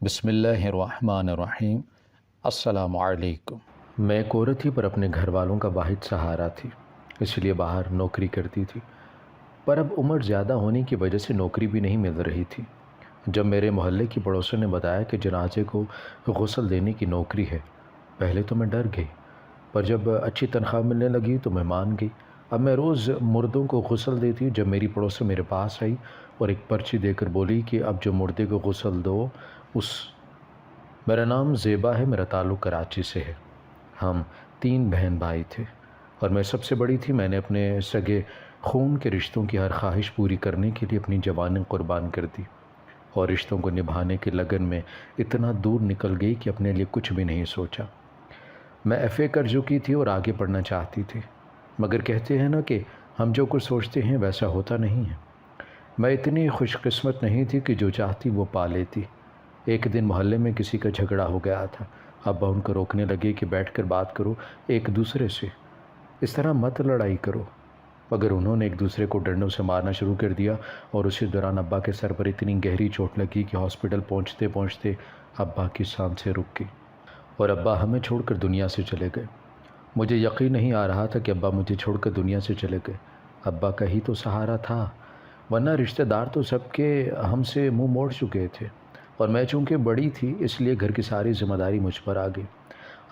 بسم اللہ الرحمن الرحیم۔ السلام علیکم۔ میں ایک عورت تھی پر اپنے گھر والوں کا واحد سہارا تھی، اس لیے باہر نوکری کرتی تھی، پر اب عمر زیادہ ہونے کی وجہ سے نوکری بھی نہیں مل رہی تھی۔ جب میرے محلے کی پڑوسن نے بتایا کہ جنازے کو غسل دینے کی نوکری ہے، پہلے تو میں ڈر گئی، پر جب اچھی تنخواہ ملنے لگی تو میں مان گئی۔ اب میں روز مردوں کو غسل دیتی ہوں۔ جب میری پڑوسن میرے پاس آئی اور ایک پرچی دے کر بولی کہ اب جو مردے کو غسل دو میرا نام زیبا ہے، میرا تعلق کراچی سے ہے، ہم 3 بہن بھائی تھے اور میں سب سے بڑی تھی۔ میں نے اپنے سگے خون کے رشتوں کی ہر خواہش پوری کرنے کے لیے اپنی جوانی قربان کر دی اور رشتوں کو نبھانے کے لگن میں اتنا دور نکل گئی کہ اپنے لیے کچھ بھی نہیں سوچا۔ میں FA کر چکی تھی اور آگے پڑھنا چاہتی تھی، مگر کہتے ہیں نا کہ ہم جو کچھ سوچتے ہیں ویسا ہوتا نہیں ہے۔ میں اتنی خوش قسمت نہیں تھی کہ جو چاہتی وہ پا لیتی۔ ایک دن محلے میں کسی کا جھگڑا ہو گیا تھا۔ ابا ان کو روکنے لگے کہ بیٹھ کر بات کرو ایک دوسرے سے، اس طرح مت لڑائی کرو، مگر انہوں نے ایک دوسرے کو ڈنڈوں سے مارنا شروع کر دیا اور اسی دوران ابا کے سر پر اتنی گہری چوٹ لگی کہ ہاسپٹل پہنچتے پہنچتے ابا کی سانسیں رک گئی اور ابا ہمیں چھوڑ کر دنیا سے چلے گئے۔ مجھے یقین نہیں آ رہا تھا کہ ابا مجھے چھوڑ کر دنیا سے چلے گئے۔ ابا کا ہی تو سہارا تھا، ورنہ رشتہ دار تو سب کے ہم سے منہ موڑ چکے تھے، اور میں چونکہ بڑی تھی اس لیے گھر کی ساری ذمہ داری مجھ پر آ گئی۔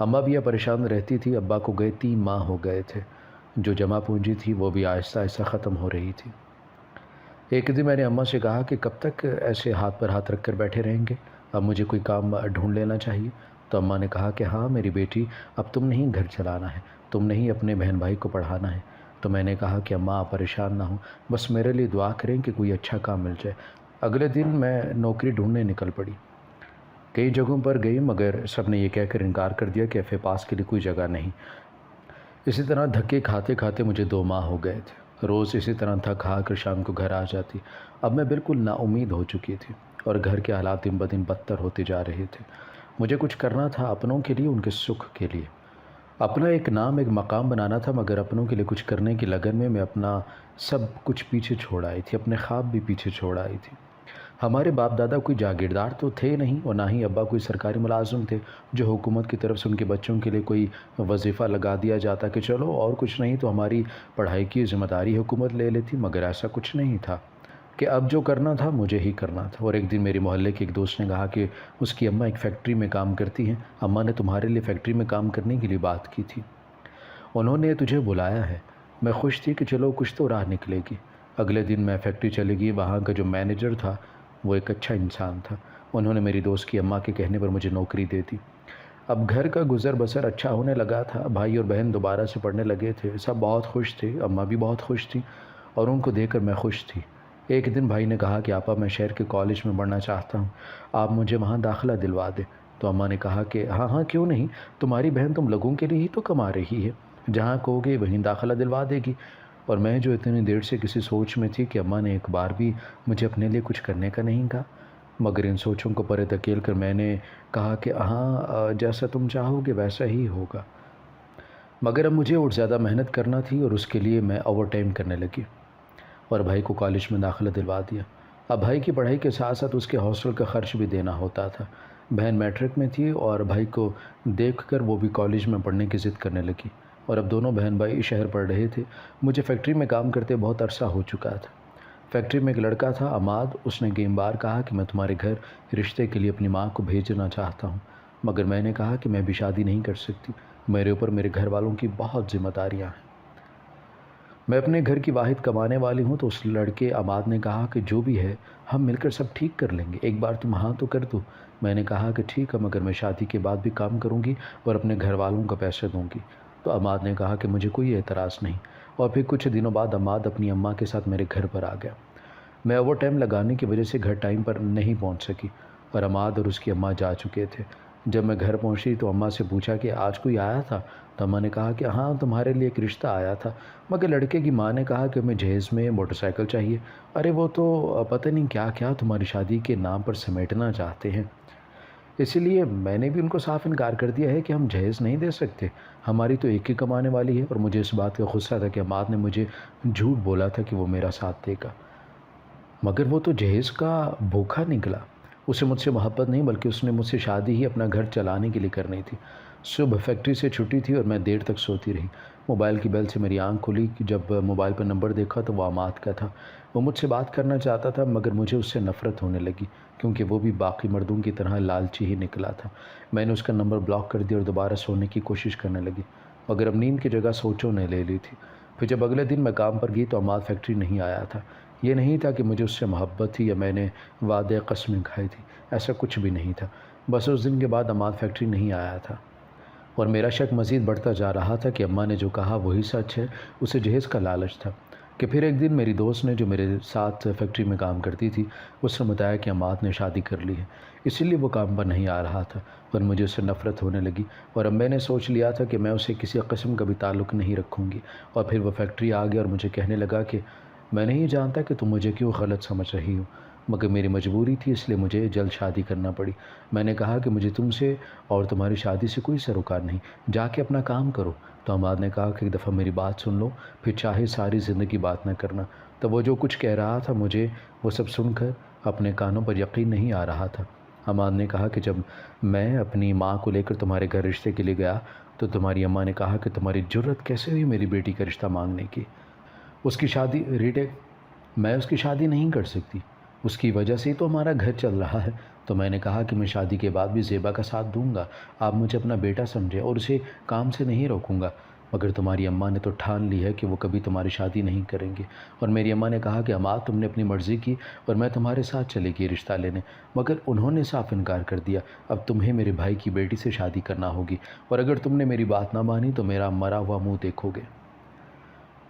اماں بھی پریشان رہتی تھی۔ ابا کو گئے 3 ماہ ہو گئے تھے، جو جمع پونجی تھی وہ بھی آہستہ آہستہ ختم ہو رہی تھی۔ ایک دن میں نے اماں سے کہا کہ کب تک ایسے ہاتھ پر ہاتھ رکھ کر بیٹھے رہیں گے، اب مجھے کوئی کام ڈھونڈ لینا چاہیے۔ تو اماں نے کہا کہ ہاں میری بیٹی، اب تم نہیں گھر چلانا ہے، تم نہیں اپنے بہن بھائی کو پڑھانا ہے۔ تو میں نے کہا کہ اماں آپ پریشان نہ ہوں، بس میرے لیے دعا کریں کہ کوئی اچھا کام مل جائے۔ اگلے دن میں نوکری ڈھونڈنے نکل پڑی۔ کئی جگہوں پر گئی مگر سب نے یہ کہہ کر انکار کر دیا کہ FA پاس کے لیے کوئی جگہ نہیں۔ اسی طرح دھکے کھاتے کھاتے مجھے 2 ماہ ہو گئے تھے۔ روز اسی طرح تھک ہار کر شام کو گھر آ جاتی۔ اب میں بالکل نا امید ہو چکی تھی اور گھر کے حالات دن بدن بدتر ہوتے جا رہے تھے۔ مجھے کچھ کرنا تھا اپنوں کے لیے، ان کے سکھ کے لیے، اپنا ایک نام ایک مقام بنانا تھا، مگر اپنوں کے لیے کچھ کرنے کی لگن میں اپنا سب کچھ پیچھے چھوڑ آئی تھی، اپنے خواب بھی پیچھے چھوڑ آئی تھی۔ ہمارے باپ دادا کوئی جاگیردار تو تھے نہیں اور نہ ہی ابا کوئی سرکاری ملازم تھے جو حکومت کی طرف سے ان کے بچوں کے لیے کوئی وظیفہ لگا دیا جاتا کہ چلو اور کچھ نہیں تو ہماری پڑھائی کی ذمہ داری حکومت لے لیتی، مگر ایسا کچھ نہیں تھا کہ اب جو کرنا تھا مجھے ہی کرنا تھا۔ اور ایک دن میری محلے کے ایک دوست نے کہا کہ اس کی اماں ایک فیکٹری میں کام کرتی ہیں، اماں نے تمہارے لیے فیکٹری میں کام کرنے کے لیے بات کی تھی، انہوں نے تجھے بلایا ہے۔ میں خوش تھی کہ چلو کچھ تو راہ نکلے گی۔ اگلے دن میں فیکٹری چلی گئی۔ وہاں کا جو مینیجر تھا وہ ایک اچھا انسان تھا، انہوں نے میری دوست کی اماں کے کہنے پر مجھے نوکری دے دی۔ اب گھر کا گزر بسر اچھا ہونے لگا تھا، بھائی اور بہن دوبارہ سے پڑھنے لگے تھے، سب بہت خوش تھے، اماں بھی بہت خوش تھی اور ان کو دیکھ کر میں خوش تھی۔ ایک دن بھائی نے کہا کہ آپا میں شہر کے کالج میں پڑھنا چاہتا ہوں، آپ مجھے وہاں داخلہ دلوا دیں۔ تو اماں نے کہا کہ ہاں ہاں کیوں نہیں، تمہاری بہن تم لوگوں کے لیے ہی تو کما رہی ہے، جہاں کہو گے وہیں داخلہ دلوا دے گی۔ اور میں جو اتنی دیر سے کسی سوچ میں تھی کہ اماں نے ایک بار بھی مجھے اپنے لیے کچھ کرنے کا نہیں کہا، مگر ان سوچوں کو پرے دھکیل کر میں نے کہا کہ ہاں جیسا تم چاہو گے ویسا ہی ہوگا۔ مگر اب مجھے اور زیادہ محنت کرنا تھی اور اس کے لیے میں اوور ٹائم کرنے لگی اور بھائی کو کالج میں داخلہ دلوا دیا۔ اب بھائی کی پڑھائی کے ساتھ ساتھ اس کے ہاسٹل کا خرچ بھی دینا ہوتا تھا۔ بہن میٹرک میں تھی اور بھائی کو دیکھ کر وہ بھی کالج میں پڑھنے کی ضد کرنے لگی اور اب دونوں بہن بھائی شہر پڑھ رہے تھے۔ مجھے فیکٹری میں کام کرتے بہت عرصہ ہو چکا تھا۔ فیکٹری میں ایک لڑکا تھا عماد، اس نے کئی بار کہا کہ میں تمہارے گھر رشتے کے لیے اپنی ماں کو بھیجنا چاہتا ہوں، مگر میں نے کہا کہ میں بھی شادی نہیں کر سکتی، میرے اوپر میرے گھر والوں کی بہت ذمہ داریاں ہیں، میں اپنے گھر کی واحد کمانے والی ہوں۔ تو اس لڑکے عماد نے کہا کہ جو بھی ہے ہم مل کر سب ٹھیک کر لیں گے، ایک بار تم ہاں تو کر دو۔ میں نے کہا کہ ٹھیک ہے، مگر میں شادی کے بعد بھی کام کروں گی اور اپنے گھر والوں کا پیسہ دوں گی۔ تو عماد نے کہا کہ مجھے کوئی اعتراض نہیں، اور پھر کچھ دنوں بعد عماد اپنی اماں کے ساتھ میرے گھر پر آ گیا۔ میں اوور ٹائم لگانے کی وجہ سے گھر ٹائم پر نہیں پہنچ سکی اور عماد اور اس کی اماں جا چکے تھے۔ جب میں گھر پہنچی تو اماں سے پوچھا کہ آج کوئی آیا تھا؟ تو اماں نے کہا کہ ہاں تمہارے لیے ایک رشتہ آیا تھا، مگر لڑکے کی ماں نے کہا کہ ہمیں جہیز میں موٹر سائیکل چاہیے۔ ارے وہ تو پتہ نہیں کیا کیا تمہاری شادی کے نام پر سمیٹنا چاہتے ہیں، اسی لیے میں نے بھی ان کو صاف انکار کر دیا ہے کہ ہم جہیز نہیں دے سکتے، ہماری تو ایک ہی کمانے والی ہے۔ اور مجھے اس بات کا غصہ تھا کہ عماد نے مجھے جھوٹ بولا تھا کہ وہ میرا ساتھ دے گا، مگر وہ تو جہیز کا بھوکھا نکلا۔ اسے مجھ سے محبت نہیں بلکہ اس نے مجھ سے شادی ہی اپنا گھر چلانے کے لیے کرنی تھی۔ صبح فیکٹری سے چھٹی تھی اور میں دیر تک سوتی رہی۔ موبائل کی بیل سے میری آنکھ کھلی کہ جب موبائل پر نمبر دیکھا تو وہ عماد کا تھا۔ وہ مجھ سے بات کرنا چاہتا تھا مگر مجھے اس سے نفرت ہونے لگی کیونکہ وہ بھی باقی مردوں کی طرح لالچی ہی نکلا تھا۔ میں نے اس کا نمبر بلاک کر دیا اور دوبارہ سونے کی کوشش کرنے لگی مگر اب نیند کی جگہ سوچوں نے لے لی تھی۔ پھر جب اگلے دن میں کام پر گئی تو عماد فیکٹری نہیں آیا تھا۔ یہ نہیں تھا کہ مجھے اس سے محبت تھی یا میں نے وعدے قسمیں کھائی تھی، ایسا کچھ بھی نہیں تھا۔ بس اس دن کے بعد عماد فیکٹری نہیں آیا تھا اور میرا شک مزید بڑھتا جا رہا تھا کہ اماں نے جو کہا وہی سچ ہے۔ اسے جہیز کا لالچ تھا کہ پھر ایک دن میری دوست نے جو میرے ساتھ فیکٹری میں کام کرتی تھی اس نے بتایا کہ عماد نے شادی کر لی ہے، اسی لیے وہ کام پر نہیں آ رہا تھا اور مجھے اس سے نفرت ہونے لگی اور اب میں نے سوچ لیا تھا کہ میں اسے کسی قسم کا بھی تعلق نہیں رکھوں گی۔ اور پھر وہ فیکٹری آ گیا اور مجھے کہنے لگا کہ میں نہیں جانتا کہ تم مجھے کیوں غلط سمجھ رہی ہو مگر میری مجبوری تھی اس لیے مجھے جلد شادی کرنا پڑی۔ میں نے کہا کہ مجھے تم سے اور تمہاری شادی سے کوئی سروکار نہیں، جا کے اپنا کام کرو۔ تو عماد نے کہا کہ ایک دفعہ میری بات سن لو، پھر چاہے ساری زندگی بات نہ کرنا۔ تو وہ جو کچھ کہہ رہا تھا مجھے وہ سب سن کر اپنے کانوں پر یقین نہیں آ رہا تھا۔ عماد نے کہا کہ جب میں اپنی ماں کو لے کر تمہارے گھر رشتے کے لیے گیا تو تمہاری اماں نے کہا کہ تمہاری جرت کیسے ہوئی میری بیٹی کا رشتہ مانگنے کی؟ اس کی شادی ریٹیک میں اس کی شادی نہیں کر سکتی، اس کی وجہ سے ہی تو ہمارا گھر چل رہا ہے۔ تو میں نے کہا کہ میں شادی کے بعد بھی زیبا کا ساتھ دوں گا، آپ مجھے اپنا بیٹا سمجھے اور اسے کام سے نہیں روکوں گا، مگر تمہاری اماں نے تو ٹھان لی ہے کہ وہ کبھی تمہاری شادی نہیں کریں گے۔ اور میری اماں نے کہا کہ عماد تم نے اپنی مرضی کی اور میں تمہارے ساتھ چلے گی رشتہ لینے، مگر انہوں نے صاف انکار کر دیا۔ اب تمہیں میرے بھائی کی بیٹی سے شادی کرنا ہوگی اور اگر تم نے میری بات نہ مانی تو میرا مرا ہوا منہ دیکھو گے۔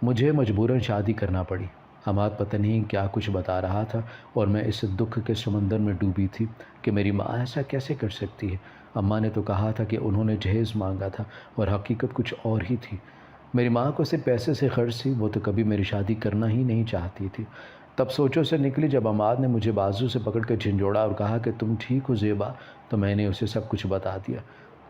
مجھے مجبوراً شادی کرنا پڑی۔ عماد پتہ نہیں کیا کچھ بتا رہا تھا اور میں اس دکھ کے سمندر میں ڈوبی تھی کہ میری ماں ایسا کیسے کر سکتی ہے۔ اماں نے تو کہا تھا کہ انہوں نے جہیز مانگا تھا اور حقیقت کچھ اور ہی تھی۔ میری ماں کو صرف پیسے سے غرض تھی، وہ تو کبھی میری شادی کرنا ہی نہیں چاہتی تھی۔ تب سوچوں سے نکلی جب عماد نے مجھے بازو سے پکڑ کر جھنجھوڑا اور کہا کہ تم ٹھیک ہو زیبا، تو میں نے اسے سب کچھ بتا دیا۔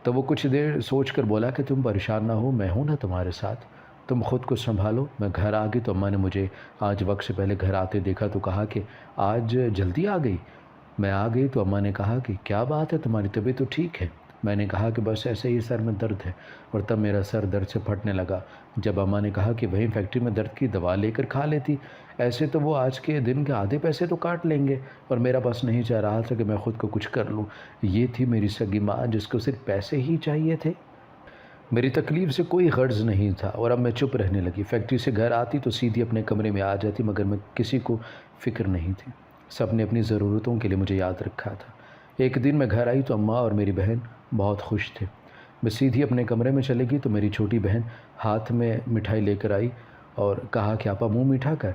تو وہ کچھ دیر سوچ کر بولا کہ تم پریشان نہ ہو، میں ہوں نا تمہارے ساتھ، تم خود کو سنبھالو۔ میں گھر آ گئی تو اماں نے مجھے آج وقت سے پہلے گھر آتے دیکھا تو کہا کہ آج جلدی آ گئی۔ میں آ گئی تو اماں نے کہا کہ کیا بات ہے، تمہاری طبیعت تو ٹھیک ہے؟ میں نے کہا کہ بس ایسے ہی سر میں درد ہے، اور تب میرا سر درد سے پھٹنے لگا۔ جب اماں نے کہا کہ وہیں فیکٹری میں درد کی دوا لے کر کھا لیتی، ایسے تو وہ آج کے دن کے آدھے پیسے تو کاٹ لیں گے، اور میرا بس نہیں چاہ رہا تھا کہ میں خود کو کچھ کر لوں۔ یہ تھی میری سگی ماں جس کو صرف پیسے ہی چاہیے تھے، میری تکلیف سے کوئی غرض نہیں تھا، اور اب میں چپ رہنے لگی۔ فیکٹری سے گھر آتی تو سیدھی اپنے کمرے میں آ جاتی مگر میں کسی کو فکر نہیں تھی، سب نے اپنی ضرورتوں کے لیے مجھے یاد رکھا تھا۔ ایک دن میں گھر آئی تو اماں اور میری بہن بہت خوش تھے۔ میں سیدھی اپنے کمرے میں چلے گئی تو میری چھوٹی بہن ہاتھ میں مٹھائی لے کر آئی اور کہا کہ آپا منہ میٹھا کر۔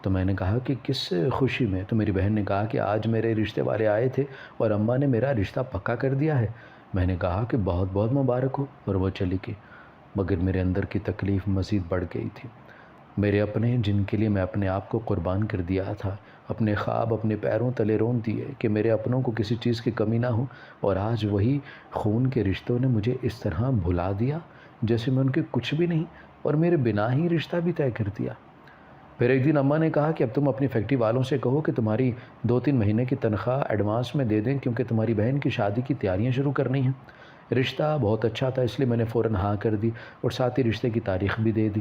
تو میں نے کہا کہ کس خوشی میں؟ تو میری بہن نے کہا کہ آج میرے رشتے والے آئے تھے اور اماں نے میرا رشتہ پکا کر دیا ہے۔ میں نے کہا کہ بہت بہت مبارک ہو، اور وہ چلی گئی، مگر میرے اندر کی تکلیف مزید بڑھ گئی تھی۔ میرے اپنے جن کے لیے میں اپنے آپ کو قربان کر دیا تھا، اپنے خواب اپنے پیروں تلے رون دیے کہ میرے اپنوں کو کسی چیز کی کمی نہ ہو، اور آج وہی خون کے رشتوں نے مجھے اس طرح بھلا دیا جیسے میں ان کے کچھ بھی نہیں، اور میرے بنا ہی رشتہ بھی طے کر دیا۔ پھر ایک دن اماں نے کہا کہ اب تم اپنی فیکٹری والوں سے کہو کہ تمہاری 2-3 مہینے کی تنخواہ ایڈوانس میں دے دیں کیونکہ تمہاری بہن کی شادی کی تیاریاں شروع کرنی ہیں۔ رشتہ بہت اچھا تھا اس لیے میں نے فوراً ہاں کر دی اور ساتھ ہی رشتے کی تاریخ بھی دے دی۔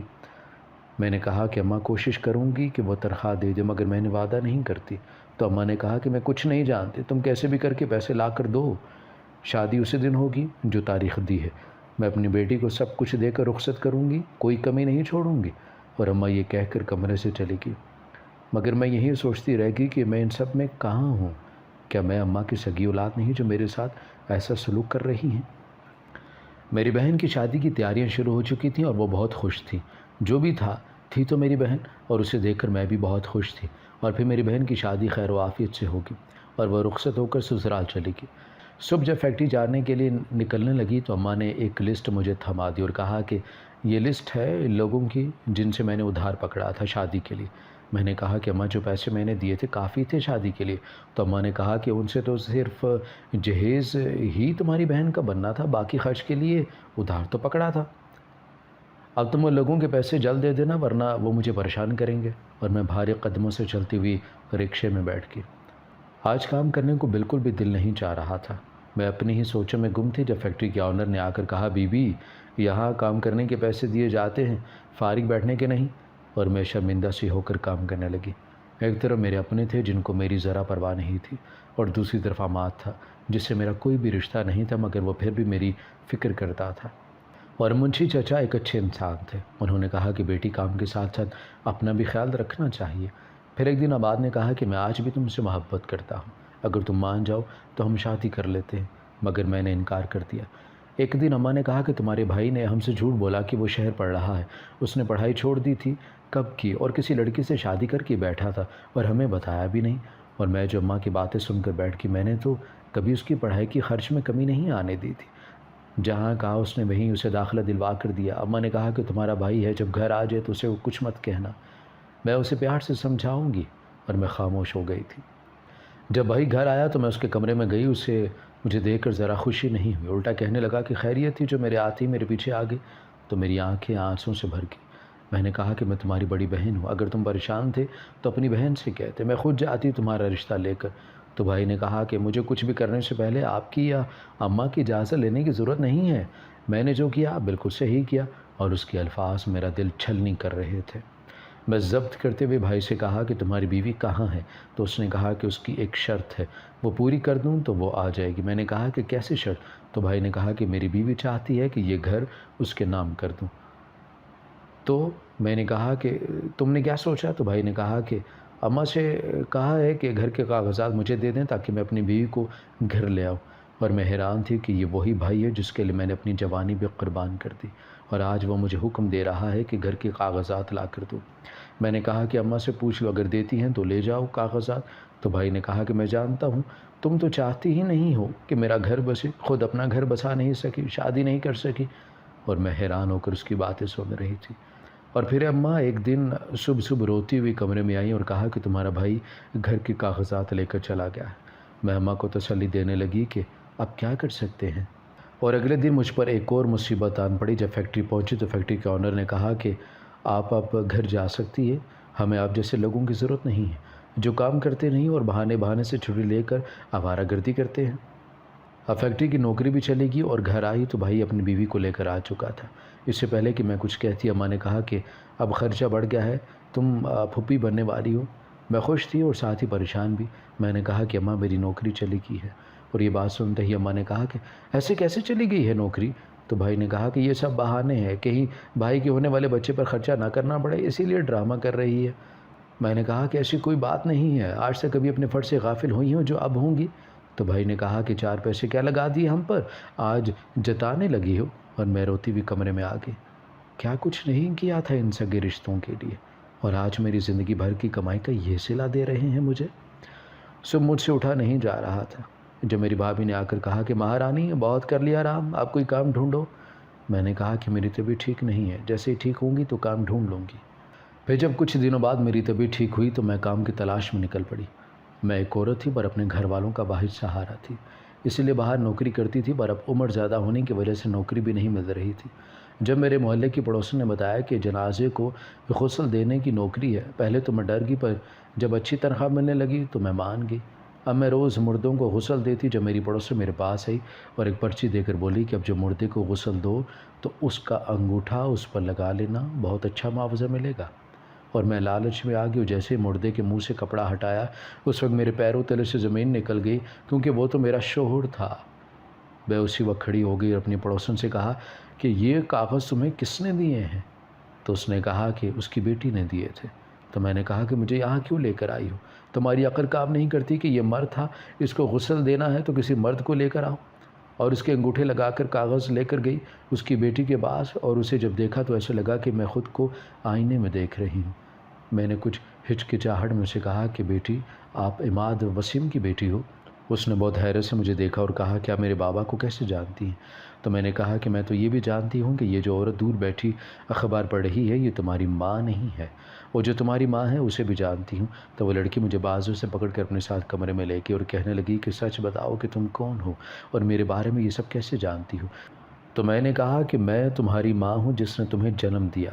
میں نے کہا کہ اماں کوشش کروں گی کہ وہ تنخواہ دے دے مگر میں نے وعدہ نہیں کرتی۔ تو اماں نے کہا کہ میں کچھ نہیں جانتی، تم کیسے بھی کر کے پیسے لا کر دو، شادی اسی دن ہوگی جو تاریخ دی ہے، میں اپنی بیٹی کو سب کچھ دے کر رخصت کروں گی، کوئی کمی نہیں چھوڑوں گی۔ اور اماں یہ کہہ کر کمرے سے چلی گئی، مگر میں یہی سوچتی رہ گئی کہ میں ان سب میں کہاں ہوں؟ کیا میں اماں کی سگی اولاد نہیں جو میرے ساتھ ایسا سلوک کر رہی ہیں؟ میری بہن کی شادی کی تیاریاں شروع ہو چکی تھیں اور وہ بہت خوش تھی، جو بھی تھی تو میری بہن، اور اسے دیکھ کر میں بھی بہت خوش تھی۔ اور پھر میری بہن کی شادی خیر و عافیت سے ہوگی اور وہ رخصت ہو کر سسرال چلی گئی۔ صبح جب فیکٹری جانے کے لیے نکلنے لگی تو اماں نے ایک لسٹ مجھے تھما دی اور کہا کہ یہ لسٹ ہے لوگوں کی جن سے میں نے ادھار پکڑا تھا شادی کے لیے۔ میں نے کہا کہ اماں جو پیسے میں نے دیے تھے کافی تھے شادی کے لیے۔ تو اماں نے کہا کہ ان سے تو صرف جہیز ہی تمہاری بہن کا بننا تھا، باقی خرچ کے لیے ادھار تو پکڑا تھا۔ اب تم وہ لوگوں کے پیسے جلد دے دینا ورنہ وہ مجھے پریشان کریں گے۔ اور میں بھاری قدموں سے چلتی ہوئی رکشے میں بیٹھ گئی۔ آج کام کرنے کو بالکل بھی دل نہیں چاہ رہا تھا۔ میں اپنی ہی سوچوں میں گم تھی جب فیکٹری کے آنر نے آ کر کہا، بی بی یہاں کام کرنے کے پیسے دیے جاتے ہیں، فارغ بیٹھنے کے نہیں۔ اور میں شرمندہ سی ہو کر کام کرنے لگی۔ ایک طرف میرے اپنے تھے جن کو میری ذرا پرواہ نہیں تھی، اور دوسری طرف عماد تھا جس سے میرا کوئی بھی رشتہ نہیں تھا، مگر وہ پھر بھی میری فکر کرتا تھا۔ اور منشی چچا ایک اچھے انسان تھے۔ انہوں نے کہا کہ بیٹی کام کے ساتھ ساتھ اپنا بھی خیال رکھنا چاہیے۔ پھر ایک دن عماد نے کہا کہ میں آج بھی تم سے محبت کرتا ہوں، اگر تم مان جاؤ تو ہم شادی کر لیتے ہیں، مگر میں نے انکار کر دیا۔ ایک دن اماں نے کہا کہ تمہارے بھائی نے ہم سے جھوٹ بولا کہ وہ شہر پڑھ رہا ہے، اس نے پڑھائی چھوڑ دی تھی، کب کی، اور کسی لڑکی سے شادی کر کے بیٹھا تھا اور ہمیں بتایا بھی نہیں۔ اور میں جو اماں کی باتیں سن کر بیٹھ کی، میں نے تو کبھی اس کی پڑھائی کی خرچ میں کمی نہیں آنے دی تھی۔ جہاں کہا اس نے وہیں اسے داخلہ دلوا کر دیا۔ اماں نے کہا کہ تمہارا بھائی ہے، جب گھر آ جائے تو اسے کچھ مت کہنا، میں اسے پیار سے سمجھاؤں گی۔ اور میں خاموش ہو گئی تھی۔ جب بھائی گھر آیا تو میں اس کے کمرے میں گئی، اسے مجھے دیکھ کر ذرا خوشی نہیں ہوئی، الٹا کہنے لگا کہ خیریت تھی جو میرے آتے ہی میرے پیچھے آ گئی۔ تو میری آنکھیں آنسوں سے بھر گئی۔ میں نے کہا کہ میں تمہاری بڑی بہن ہوں، اگر تم پریشان تھے تو اپنی بہن سے کہتے، میں خود جاتی تمہارا رشتہ لے کر۔ تو بھائی نے کہا کہ مجھے کچھ بھی کرنے سے پہلے آپ کی یا اماں کی اجازت لینے کی ضرورت نہیں ہے، میں نے جو کیا بالکل صحیح کیا۔ اور اس کے الفاظ میرا دل چھلنی کر رہے تھے۔ میں ضبط کرتے ہوئے بھائی سے کہا کہ تمہاری بیوی کہاں ہے؟ تو اس نے کہا کہ اس کی ایک شرط ہے، وہ پوری کر دوں تو وہ آ جائے گی۔ میں نے کہا کہ کیسی شرط؟ تو بھائی نے کہا کہ میری بیوی چاہتی ہے کہ یہ گھر اس کے نام کر دوں۔ تو میں نے کہا کہ تم نے کیا سوچا؟ تو بھائی نے کہا کہ اماں سے کہا ہے کہ گھر کے کاغذات مجھے دے دیں تاکہ میں اپنی بیوی کو گھر لے آؤں۔ اور میں حیران تھی کہ یہ وہی بھائی ہے جس کے لیے میں نے اپنی جوانی بھی قربان کر دی، اور آج وہ مجھے حکم دے رہا ہے کہ گھر کے کاغذات لا کر دوں۔ میں نے کہا کہ اماں سے پوچھ لو، اگر دیتی ہیں تو لے جاؤ کاغذات۔ تو بھائی نے کہا کہ میں جانتا ہوں تم تو چاہتی ہی نہیں ہو کہ میرا گھر بسے، خود اپنا گھر بسا نہیں سکی، شادی نہیں کر سکی۔ اور میں حیران ہو کر اس کی باتیں سن رہی تھی۔ اور پھر اماں ایک دن صبح روتی ہوئی کمرے میں آئی اور کہا کہ تمہارا بھائی گھر کے کاغذات لے کر چلا گیا ہے۔ میں اماں کو تسلی دینے لگی کہ اب کیا کر سکتے ہیں۔ اور اگلے دن مجھ پر ایک اور مصیبت آن پڑی۔ جب فیکٹری پہنچی تو فیکٹری کے آنر نے کہا کہ آپ اب گھر جا سکتی ہے، ہمیں آپ جیسے لوگوں کی ضرورت نہیں ہے جو کام کرتے نہیں اور بہانے سے چھٹی لے کر آوارہ گردی کرتے ہیں۔ اب فیکٹری کی نوکری بھی چلے گی۔ اور گھر آئی تو بھائی اپنی بیوی کو لے کر آ چکا تھا۔ اس سے پہلے کہ میں کچھ کہتی اماں نے کہا کہ اب خرچہ بڑھ گیا ہے، تم پھوپھی بننے والی ہو۔ میں خوش تھی اور ساتھ ہی پریشان بھی۔ میں نے کہا کہ اماں میری نوکری چلی گئی ہے۔ اور یہ بات سنتے ہی اماں نے کہا کہ ایسے کیسے چلی گئی ہے نوکری؟ تو بھائی نے کہا کہ یہ سب بہانے ہیں، کہیں بھائی کے ہونے والے بچے پر خرچہ نہ کرنا پڑے، اسی لیے ڈرامہ کر رہی ہے۔ میں نے کہا کہ ایسی کوئی بات نہیں ہے، آج سے کبھی اپنے فرض سے غافل ہوئی ہوں جو اب ہوں گی۔ تو بھائی نے کہا کہ 4 پیسے کیا لگا دیے ہم پر، آج جتانے لگی ہو۔ اور میں روتی ہوئی کمرے میں آ گئی۔ کیا کچھ نہیں کیا تھا ان سگے رشتوں کے لیے، اور آج میری زندگی بھر کی کمائی کا یہ صلہ دے رہے ہیں مجھے۔ صبح مجھ سے اٹھا نہیں جا رہا تھا۔ جب میری بھابھی نے آ کر کہا کہ مہارانی بہت کر لیا آرام، آپ کوئی کام ڈھونڈو۔ میں نے کہا کہ میری طبیعت ٹھیک نہیں ہے، جیسے ہی ٹھیک ہوں گی تو کام ڈھونڈ لوں گی۔ پھر جب کچھ دنوں بعد میری طبیعت ٹھیک ہوئی تو میں کام کی تلاش میں نکل پڑی۔ میں ایک عورت تھی پر اپنے گھر والوں کا واحد سہارا تھی، اسی لیے باہر نوکری کرتی تھی، پر اب عمر زیادہ ہونے کی وجہ سے نوکری بھی نہیں مل رہی تھی۔ جب میرے محلے کی پڑوسن نے بتایا کہ جنازے کو غسل دینے کی نوکری ہے، پہلے تو میں ڈر گئی، پر جب اچھی تنخواہ ملنے لگی تو میں مان گئی۔ اب میں روز مردوں کو غسل دیتی۔ جب میری پڑوسن میرے پاس آئی اور ایک پرچی دے کر بولی کہ اب جو مردے کو غسل دو تو اس کا انگوٹھا اس پر لگا لینا، بہت اچھا معاوضہ ملے گا۔ اور میں لالچ میں آ گئی، جیسے مردے کے منہ سے کپڑا ہٹایا اس وقت میرے پیروں تلے سے زمین نکل گئی، کیونکہ وہ تو میرا شوہر تھا۔ میں اسی وقت کھڑی ہو گئی اور اپنی پڑوسن سے کہا کہ یہ کاغذ تمہیں کس نے دیے ہیں؟ تو اس نے کہا کہ اس کی بیٹی نے دیے تھے۔ تو میں نے کہا کہ مجھے یہاں کیوں لے کر آئی ہو؟ تمہاری عقل کام نہیں کرتی کہ یہ مرد تھا، اس کو غسل دینا ہے تو کسی مرد کو لے کر آؤ؟ اور اس کے انگوٹھے لگا کر کاغذ لے کر گئی اس کی بیٹی کے پاس، اور اسے جب دیکھا تو ایسے لگا کہ میں خود کو آئینے میں دیکھ رہی ہوں۔ میں نے کچھ ہچکچاہٹ میں اسے کہا کہ بیٹی آپ عماد وسیم کی بیٹی ہو؟ اس نے بہت حیرت سے مجھے دیکھا اور کہا کہ آپ میرے بابا کو کیسے جانتی ہیں؟ تو میں نے کہا کہ میں تو یہ بھی جانتی ہوں کہ یہ جو عورت دور بیٹھی اخبار پڑھ رہی ہے یہ تمہاری ماں نہیں ہے، وہ جو تمہاری ماں ہے اسے بھی جانتی ہوں۔ تو وہ لڑکی مجھے بازو سے پکڑ کر اپنے ساتھ کمرے میں لے گئی اور کہنے لگی کہ سچ بتاؤ کہ تم کون ہو اور میرے بارے میں یہ سب کیسے جانتی ہو؟ تو میں نے کہا کہ میں تمہاری ماں ہوں جس نے تمہیں جنم دیا۔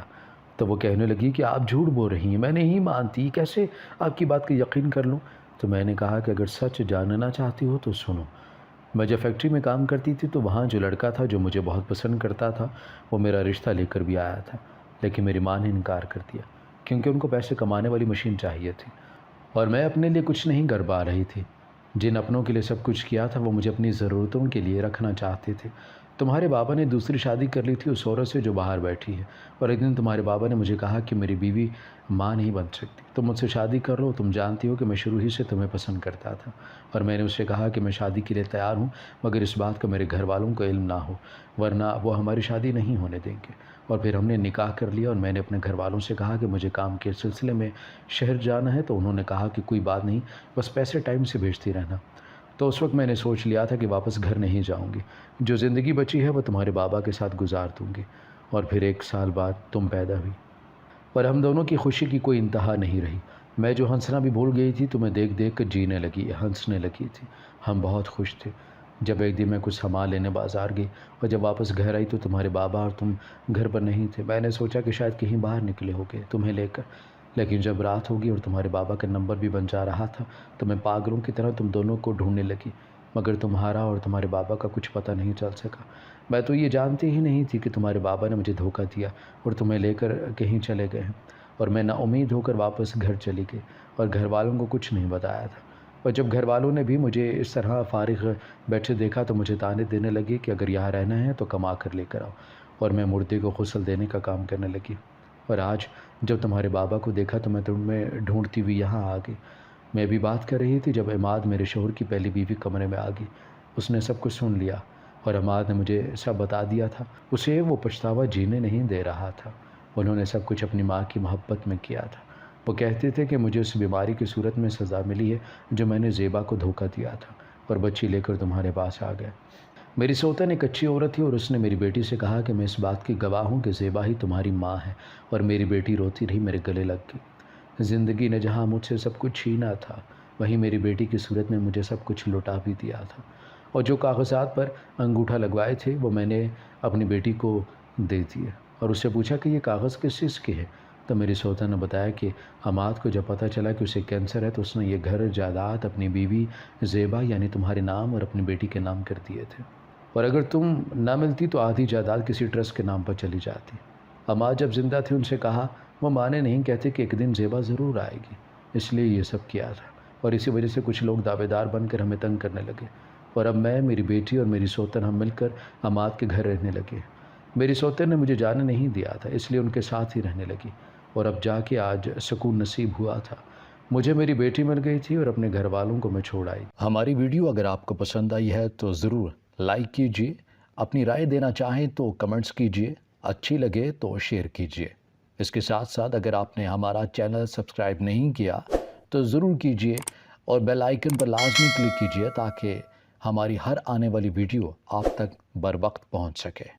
تو وہ کہنے لگی کہ آپ جھوٹ بول رہی ہیں، میں نہیں مانتی، کیسے آپ کی بات کا یقین کر لوں؟ تو میں نے کہا کہ اگر سچ جاننا چاہتی ہو تو سنو۔ میں جب فیکٹری میں کام کرتی تھی تو وہاں جو لڑکا تھا جو مجھے بہت پسند کرتا تھا وہ میرا رشتہ لے کر بھی آیا تھا، لیکن میری ماں نے انکار کر دیا کیونکہ ان کو پیسے کمانے والی مشین چاہیے تھی اور میں اپنے لیے کچھ نہیں کر پا رہی تھی۔ جن اپنوں کے لیے سب کچھ کیا تھا وہ مجھے اپنی ضرورتوں کے لیے رکھنا چاہتے تھے۔ تمہارے بابا نے دوسری شادی کر لی تھی اس عورت سے جو باہر بیٹھی ہے، اور ایک دن تمہارے بابا نے مجھے کہا کہ میری بیوی ماں نہیں بن سکتی، تم مجھ سے شادی کر لو، تم جانتی ہو کہ میں شروع ہی سے تمہیں پسند کرتا تھا۔ اور میں نے اسے کہا کہ میں شادی کے لیے تیار ہوں مگر اس بات کا میرے گھر والوں کو علم نہ ہو، ورنہ وہ ہماری شادی نہیں ہونے دیں گے۔ اور پھر ہم نے نکاح کر لیا اور میں نے اپنے گھر والوں سے کہا کہ مجھے کام کے سلسلے میں شہر جانا ہے، تو انہوں نے کہا کہ کوئی بات نہیں، بس پیسے ٹائم سے بھیجتی رہنا۔ تو اس وقت میں نے سوچ لیا تھا کہ واپس گھر نہیں جاؤں گی، جو زندگی بچی ہے وہ تمہارے بابا کے ساتھ گزار دوں گی۔ اور پھر 1 سال بعد تم پیدا ہوئی اور ہم دونوں کی خوشی کی کوئی انتہا نہیں رہی۔ میں جو ہنسنا بھی بھول گئی تھی تمہیں دیکھ دیکھ کر جینے لگی، ہنسنے لگی تھی۔ ہم بہت خوش تھے۔ جب ایک دن میں کچھ سامان لینے بازار گئی اور جب واپس گھر آئی تو تمہارے بابا اور تم گھر پر نہیں تھے۔ میں نے سوچا کہ شاید کہیں باہر نکلے ہوگے تمہیں لے کر، لیکن جب رات ہوگی اور تمہارے بابا کا نمبر بھی بن جا رہا تھا تو میں پاگلوں کی طرح تم دونوں کو ڈھونڈنے لگی، مگر تمہارا اور تمہارے بابا کا کچھ پتہ نہیں چل سکا۔ میں تو یہ جانتی ہی نہیں تھی کہ تمہارے بابا نے مجھے دھوکہ دیا اور تمہیں لے کر کہیں چلے گئے ہیں، اور میں نا امید ہو کر واپس گھر چلی گئی اور گھر والوں کو کچھ نہیں بتایا تھا۔ اور جب گھر والوں نے بھی مجھے اس طرح فارغ بیٹھے دیکھا تو مجھے طعنے دینے لگے کہ اگر یہاں رہنا ہے تو کما کر لے کر آؤ، اور میں مردے کو غسل دینے کا کام کرنے لگی۔ اور آج جب تمہارے بابا کو دیکھا تو میں تمہیں ڈھونڈتی ہوئی یہاں آ گئی۔ میں بھی بات کر رہی تھی جب عماد میرے شوہر کی پہلی بیوی کمرے میں آ گئی۔ اس نے سب کچھ سن لیا اور عماد نے مجھے سب بتا دیا تھا۔ اسے وہ پچھتاوا جینے نہیں دے رہا تھا۔ انہوں نے سب کچھ اپنی ماں کی محبت میں کیا تھا۔ وہ کہتے تھے کہ مجھے اس بیماری کی صورت میں سزا ملی ہے جو میں نے زیبا کو دھوکہ دیا تھا اور بچی لے کر تمہارے پاس آ گیا۔ میری سوتن ایک اچھی عورت تھی اور اس نے میری بیٹی سے کہا کہ میں اس بات کی گواہ ہوں کہ زیبا ہی تمہاری ماں ہے، اور میری بیٹی روتی رہی میرے گلے لگ گئی۔ زندگی نے جہاں مجھ سے سب کچھ چھینا تھا وہیں میری بیٹی کی صورت میں مجھے سب کچھ لٹا بھی دیا تھا، اور جو کاغذات پر انگوٹھا لگوائے تھے وہ میں نے اپنی بیٹی کو دے دیے اور اس سے پوچھا کہ یہ کاغذ کس چیز کے ہے؟ تو میری سوتن نے بتایا کہ حماد کو جب پتہ چلا کہ اسے کینسر ہے تو اس نے یہ گھر جائیداد اپنی بیوی زیبا یعنی تمہارے نام اور اپنی بیٹی کے نام کر دیے تھے، اور اگر تم نہ ملتی تو آدھی جائیداد کسی ٹرسٹ کے نام پر چلی جاتی۔ حماد جب زندہ تھے ان سے کہا، وہ مانے نہیں کہتے کہ ایک دن زیبا ضرور آئے گی، اس لیے یہ سب کیا تھا، اور اسی وجہ سے کچھ لوگ دعوے دار بن کر ہمیں تنگ کرنے لگے، اور اب میں، میری بیٹی اور میری سوتن ہم مل کر حماد کے گھر رہنے لگے۔ میری سوتن نے مجھے جانے نہیں دیا تھا اس لیے ان کے ساتھ ہی رہنے لگی، اور اب جا کے آج سکون نصیب ہوا تھا۔ مجھے میری بیٹی مل گئی تھی اور اپنے گھر والوں کو میں چھوڑ آئی۔ ہماری ویڈیو اگر آپ کو پسند آئی ہے تو ضرور لائک کیجیے، اپنی رائے دینا چاہیں تو کمنٹس کیجیے، اچھی لگے تو شیئر کیجیے۔ اس کے ساتھ ساتھ اگر آپ نے ہمارا چینل سبسکرائب نہیں کیا تو ضرور کیجیے اور بیل آئیکن پر لازمی کلک کیجیے تاکہ ہماری ہر آنے والی ویڈیو آپ تک بر وقت پہنچ سکے۔